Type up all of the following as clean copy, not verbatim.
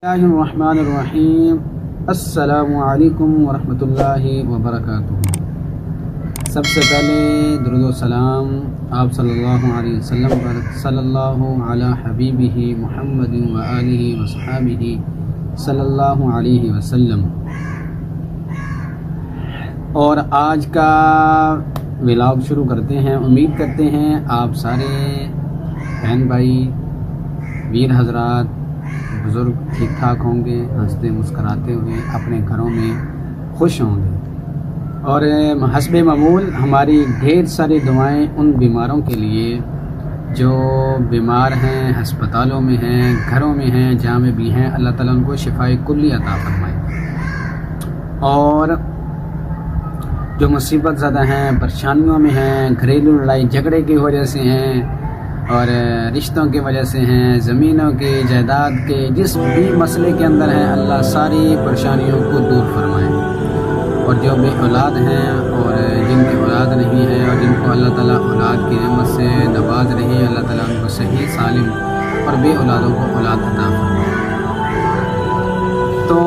اللہ الرحمن الرحیم۔ السلام علیکم ورحمۃ اللہ وبرکاتہ۔ سب سے پہلے درود و سلام آپ صلی اللہ علیہ وسلم پر، صلی اللہ علی حبیبہ محمد و آلہ و صحابہ صلی اللہ علیہ وسلم۔ اور آج کا ولاگ شروع کرتے ہیں۔ امید کرتے ہیں آپ سارے بہن بھائی، ویر حضرات، بزرگ ٹھیک ٹھاک ہوں گے، ہنستے مسکراتے ہوئے اپنے گھروں میں خوش ہوں گے۔ اور حسب معمول ہماری ڈھیر ساری دعائیں ان بیماروں کے لیے جو بیمار ہیں، ہسپتالوں میں ہیں، گھروں میں ہیں، جہاں میں بھی ہیں، اللہ تعالیٰ ان کو شفائے کلی عطا فرمائے۔ اور جو مصیبت زدہ ہیں، پریشانیوں میں ہیں، گھریلو لڑائی جھگڑے کی وجہ سے ہیں، اور رشتوں کی وجہ سے ہیں، زمینوں کے، جائیداد کے، جس بھی مسئلے کے اندر ہیں، اللہ ساری پریشانیوں کو دور فرمائے۔ اور جو بے اولاد ہیں اور جن کی اولاد نہیں ہے اور جن کو اللہ تعالیٰ اولاد کی نعمت سے نواز رہی ہے، اللہ تعالیٰ ان کو صحیح سالم اور بے اولادوں کو اولاد عطا فرمائے۔ تو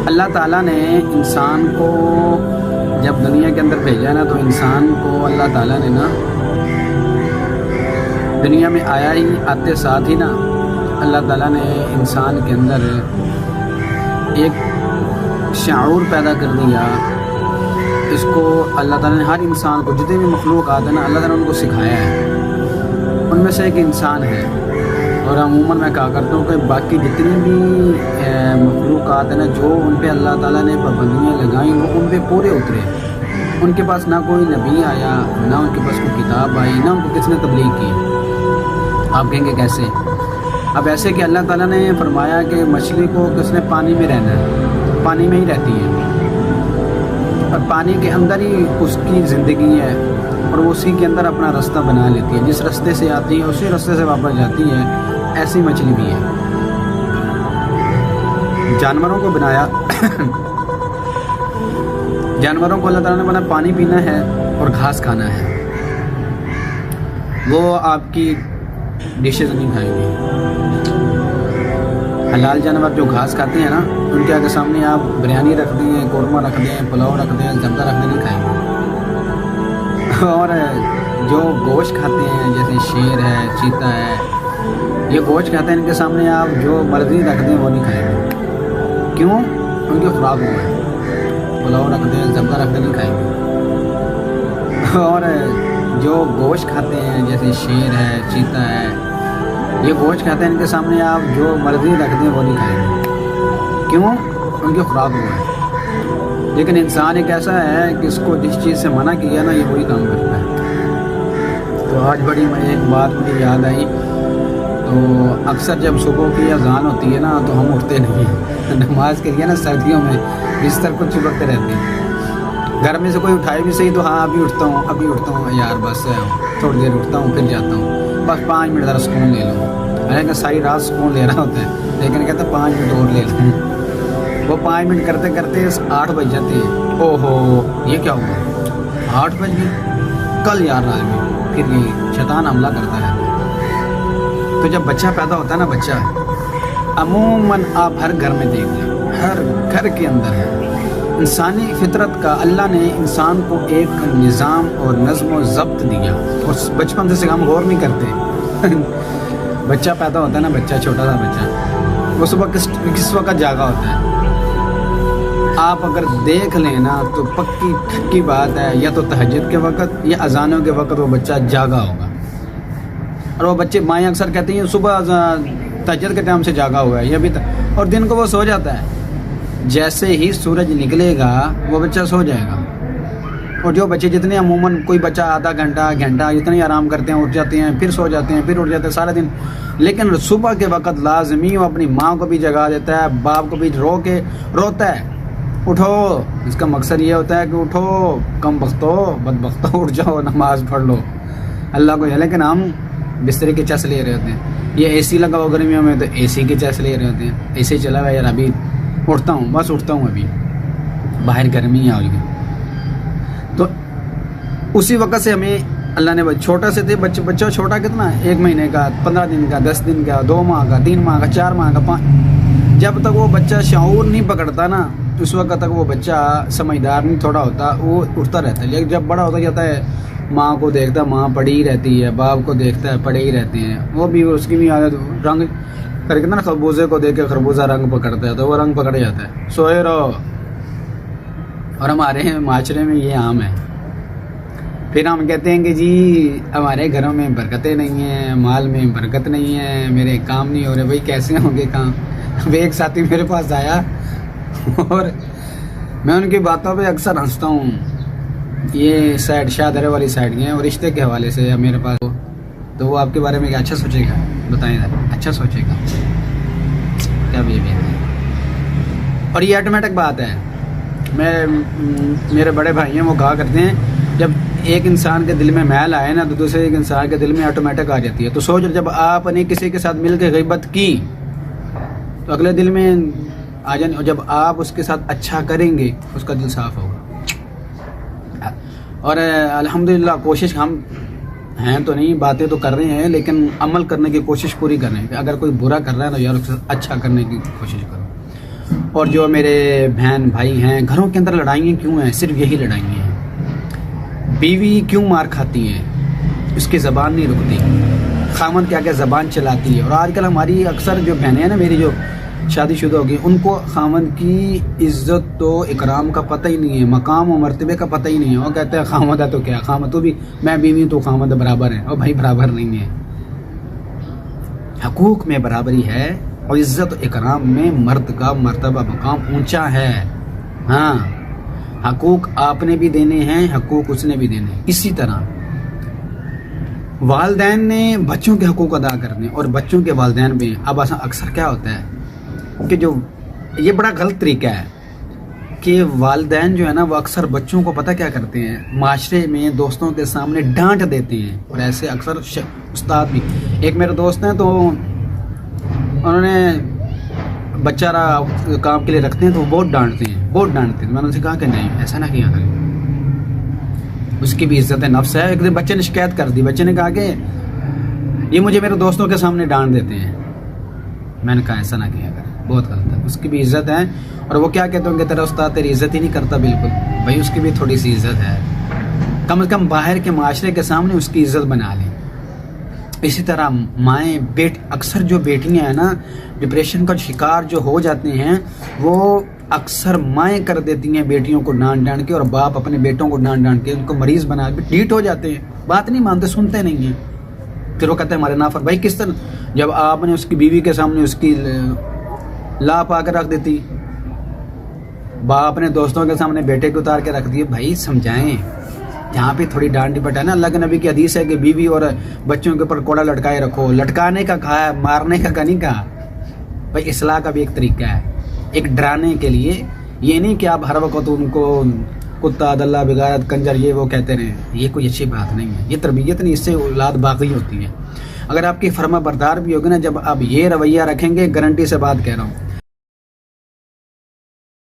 اللہ تعالیٰ نے انسان کو جب دنیا کے اندر بھیجا نا، تو انسان کو اللہ تعالیٰ نے نا دنیا میں آیا ہی، آتے ساتھ ہی نا اللہ تعالیٰ نے انسان کے اندر ایک شعور پیدا کر دیا۔ اس کو اللہ تعالیٰ نے ہر انسان کو، جتنے بھی مخلوقات ہیں نا، اللہ تعالیٰ نے ان کو سکھایا ہے۔ ان میں سے ایک انسان ہے۔ اور عموماً میں کہا کرتا ہوں کہ باقی جتنی بھی مخلوقات ہیں نا، جو ان پہ اللہ تعالیٰ نے پابندیاں لگائیں، وہ ان پہ پورے اترے۔ ان کے پاس نہ کوئی نبی آیا، نہ ان کے پاس کوئی کتاب آئی، نہ ان کو کس نے تبلیغ کی۔ آپ کہیں گے کیسے؟ اب ایسے کہ اللہ تعالیٰ نے فرمایا کہ مچھلی کو کس نے پانی میں رہنا ہے، پانی میں ہی رہتی ہے، اور پانی کے اندر ہی اس کی زندگی ہے، اور وہ اسی کے اندر اپنا راستہ بنا لیتی ہے۔ جس راستے سے آتی ہے اسی راستے سے واپس جاتی ہے۔ ایسی مچھلی بھی ہے۔ جانوروں کو بنایا جانوروں کو اللہ تعالیٰ نے بنایا پانی پینا ہے اور گھاس کھانا ہے۔ وہ آپ کی ڈشز نہیں کھائیں گے۔ حلال جانور جو گھاس کھاتے ہیں نا، ان کے آگے سامنے آپ بریانی رکھ دیں، قورمہ رکھ دیں، پلاؤ رکھ دیں، زردہ رکھ دیں، نہیں کھائیں گے۔ اور جو گوشت کھاتے ہیں، جیسے شیر ہے، چیتا ہے، یہ گوشت کھاتے ہیں، ان کے سامنے آپ جو مرضی رکھ دیں وہ نہیں کھائیں گے۔ کیوں؟ ان کی خوراک وہ ہے۔ پلاؤ رکھ دیں، زردہ رکھ دیں، نہیں کھائیں گے۔ اور جو گوشت کھاتے ہیں، جیسے شیر ہے، چیتا ہے، یہ گوشت کھاتے ہیں، ان کے سامنے آپ جو مرضی رکھ دیں وہ نہیں کھائیں گے۔ کیوں؟ ان کی خوراک وہ ہے۔ لیکن انسان ایک ایسا ہے کہ اس کو جس چیز سے منع کیا نا، یہ وہی کام کرتا ہے۔ تو آج بڑی ایک بات مجھے یاد آئی۔ تو اکثر جب صبح کی اذان ہوتی ہے نا، تو ہم اٹھتے نہیں ہیں نماز کے لیے نا، سردیوں میں بستر کو چپکتے رہتے ہیں۔ گھر میں سے کوئی اٹھائے بھی صحیح تو ہاں ابھی اٹھتا ہوں یار، بس تھوڑی دیر اٹھتا ہوں پھر جاتا ہوں، بس 5 منٹ ذرا سکون لے لوں۔ حالانکہ ساری رات سکون لے رہا ہوتا ہے، لیکن کہتا ہے 5 منٹ اور لے لوں۔ وہ 5 منٹ کرتے کرتے 8 بج جاتے ہیں۔ او ہو، یہ کیا ہوا؟ 8 بج گئے، کل یار رات میں پھر یہ شیطان حملہ کرتا ہے۔ تو جب بچہ پیدا ہوتا ہے نا، بچہ عموماً آپ ہر گھر میں دیکھ لیں، ہر گھر کے اندر ہے۔ انسانی فطرت کا اللہ نے انسان کو ایک نظام اور نظم و ضبط دیا، اور بچپن سے ہم غور نہیں کرتے۔ بچہ پیدا ہوتا ہے نا، بچہ چھوٹا سا بچہ، وہ صبح کس وقت جاگا ہوتا ہے؟ آپ اگر دیکھ لیں نا، تو پکی ٹھکی بات ہے، یا تو تہجد کے وقت یا اذانوں کے وقت وہ بچہ جاگا ہوگا۔ اور وہ بچے مائیں اکثر کہتی ہیں صبح تہجد کے ٹائم سے جاگا ہوا ہے، یہ بھی اور دن کو وہ سو جاتا ہے۔ جیسے ہی سورج نکلے گا وہ بچہ سو جائے گا۔ اور جو بچے جتنے عموماً کوئی بچہ آدھا گھنٹہ اتنے آرام کرتے ہیں، اٹھ جاتے ہیں، پھر سو جاتے ہیں، پھر اٹھ جاتے ہیں سارا دن۔ لیکن صبح کے وقت لازمی وہ اپنی ماں کو بھی جگا دیتا ہے، باپ کو بھی روتا ہے، اٹھو۔ اس کا مقصد یہ ہوتا ہے کہ اٹھو، کم بختو، بد بختو، اٹھ جاؤ، نماز پڑھ لو اللہ کو۔ لیکن ہم بستر کی چس لے رہے ہوتے ہیں، یہ اے سی لگا ہو گرمیوں میں تو اے سی کی چس لے رہے ہوتے ہیں، اے سی چلا ہوا یار، ابھی اٹھتا ہوں، بس اٹھتا ہوں، ابھی باہر گرمی آ گئی۔ تو اسی وقت سے ہمیں اللہ نے چھوٹا سے تھے بچہ چھوٹا کتنا 1 مہینے کا 15 دن کا 10 دن کا 2 ماہ کا 3 ماہ کا 4 ماہ کا 5، جب تک وہ بچہ شعور نہیں پکڑتا نا اس وقت تک وہ بچہ سمجھدار نہیں تھوڑا ہوتا، وہ اٹھتا رہتا ہے. لیکن جب بڑا ہوتا جاتا ہے ماں کو دیکھتا ہے ماں پڑی ہی رہتی ہے، باپ کو دیکھتا ہے پڑے ہی رہتے ہیں، وہ بھی اس کی بھی عادت رنگ کر کے نا خربوزے کو دیکھ کے خربوزہ رنگ پکڑتا ہے تو وہ رنگ پکڑ جاتا ہے، سوئے رہو. اور ہمارے معاشرے میں یہ عام ہے. پھر ہم کہتے ہیں کہ جی ہمارے گھروں میں برکتیں نہیں ہیں، مال میں برکت نہیں ہے، میرے کام نہیں ہو رہے. بھائی کیسے ہوں گے کام؟ ایک ساتھی میرے پاس آیا اور میں ان کی باتوں پہ اکثر ہنستا ہوں. یہ سائڈ شاہدرے والی سائڈ ہیں اور رشتے کے حوالے سے میرے پاس، تو وہ آپ کے بارے میں کیا اچھا سوچے گا؟ بتائیں ذرا، اچھا سوچے گا کیا بھی ہے؟ اور یہ آٹومیٹک بات ہے. میرے بڑے بھائی ہیں وہ کہا کرتے ہیں جب ایک انسان کے دل میں میل آئے نا تو دوسرے ایک انسان کے دل میں آٹومیٹک آ جاتی ہے. تو سوچ جب آپ نے کسی کے ساتھ مل کے غیبت کی تو اگلے دل میں آ جانے، اور جب آپ اس کے ساتھ اچھا کریں گے اس کا دل صاف ہوگا. اور الحمدللہ کوشش ہم ہیں تو نہیں، باتیں تو کر رہے ہیں لیکن عمل کرنے کی کوشش پوری کر رہے ہیں کہ اگر کوئی برا کر رہا ہے تو یار اس سے اچھا کرنے کی کوشش کرو. اور جو میرے بہن بھائی ہیں گھروں کے اندر لڑائیاں کیوں ہیں؟ صرف یہی لڑائیاں ہیں. بیوی کیوں مار کھاتی ہے؟ اس کی زبان نہیں رکتی، خامن کیا زبان چلاتی ہے. اور آج کل ہماری اکثر جو بہنیں ہیں نا میری جو شادی شدہ ہوگی ان کو خامن کی عزت تو اکرام کا پتہ ہی نہیں ہے، مقام و مرتبے کا پتہ ہی نہیں ہے. وہ کہتے ہیں خامد ہے تو کیا، خامد تو بھی میں بیوی تو خامد برابر ہے. اور بھائی برابر نہیں ہے، حقوق میں برابری ہے اور عزت و اکرام میں مرد کا مرتبہ مقام اونچا ہے. ہاں حقوق آپ نے بھی دینے ہیں، حقوق اس نے بھی دینے ہیں. اسی طرح والدین نے بچوں کے حقوق ادا کرنے اور بچوں کے والدین بھی. اب اکثر کیا ہوتا ہے کہ جو یہ بڑا غلط طریقہ ہے کہ والدین جو ہے نا وہ اکثر بچوں کو پتہ کیا کرتے ہیں، معاشرے میں دوستوں کے سامنے ڈانٹ دیتے ہیں. اور ایسے اکثر استاد بھی. ایک میرے دوست ہیں تو انہوں نے بچہ رہا کام کے لیے رکھتے ہیں تو وہ بہت ڈانٹتے ہیں. میں نے ان سے کہا کہ نہیں ایسا نہ کیا کریں، اس کی بھی عزت نفس ہے. ایک دن بچے نے شکایت کر دی، بچے نے کہا کہ یہ مجھے میرے دوستوں کے سامنے ڈانٹ دیتے ہیں. میں نے کہا ایسا نہ کیا کریں، بہت غلط ہے. اس کی بھی عزت ہے. اور وہ کیا کہتے ہیں کہ تیرا استاد تیری عزت ہی نہیں کرتا. بالکل بھائی اس کی بھی تھوڑی سی عزت ہے، کم از کم باہر کے معاشرے کے سامنے اس کی عزت بنا لیں. اسی طرح مائیں اکثر جو بیٹیاں ہیں نا ڈپریشن کا شکار جو ہو جاتے ہیں وہ اکثر مائیں کر دیتی ہیں بیٹیوں کو ڈانٹ کے، اور باپ اپنے بیٹوں کو ڈانٹ کے ان کو مریض بنا کے ڈھیٹ ہو جاتے ہیں، بات نہیں مانتے، سنتے نہیں ہیں. پھر وہ کہتے ہیں ہمارے نافر. بھائی کس طرح جب آپ نے اس کی بیوی کے سامنے اس کی لا پا کے رکھ دیتی، باپ اپنے دوستوں کے سامنے بیٹے کو اتار کے رکھ دیے. بھائی سمجھائیں، جہاں پہ تھوڑی ڈانٹ ڈپٹ ہے نا. اللہ کے نبی کی حدیث ہے کہ بیوی اور بچوں کے اوپر کوڑا لٹکائے رکھو. لٹکانے کا کہا ہے، مارنے کا نہیں کہا. بھائی اصلاح کا بھی ایک طریقہ ہے، ایک ڈرانے کے لیے. یہ نہیں کہ آپ ہر وقت ان کو کتا دلہ بغیرت کنجر یہ وہ کہتے رہیں. یہ کوئی اچھی بات نہیں ہے، یہ تربیت نہیں، اس سے اولاد باقی ہوتی ہے. اگر آپ کی فرما بردار بھی ہوگی نا، جب آپ یہ رویہ رکھیں گے، گارنٹی سے بات کہہ رہا ہوں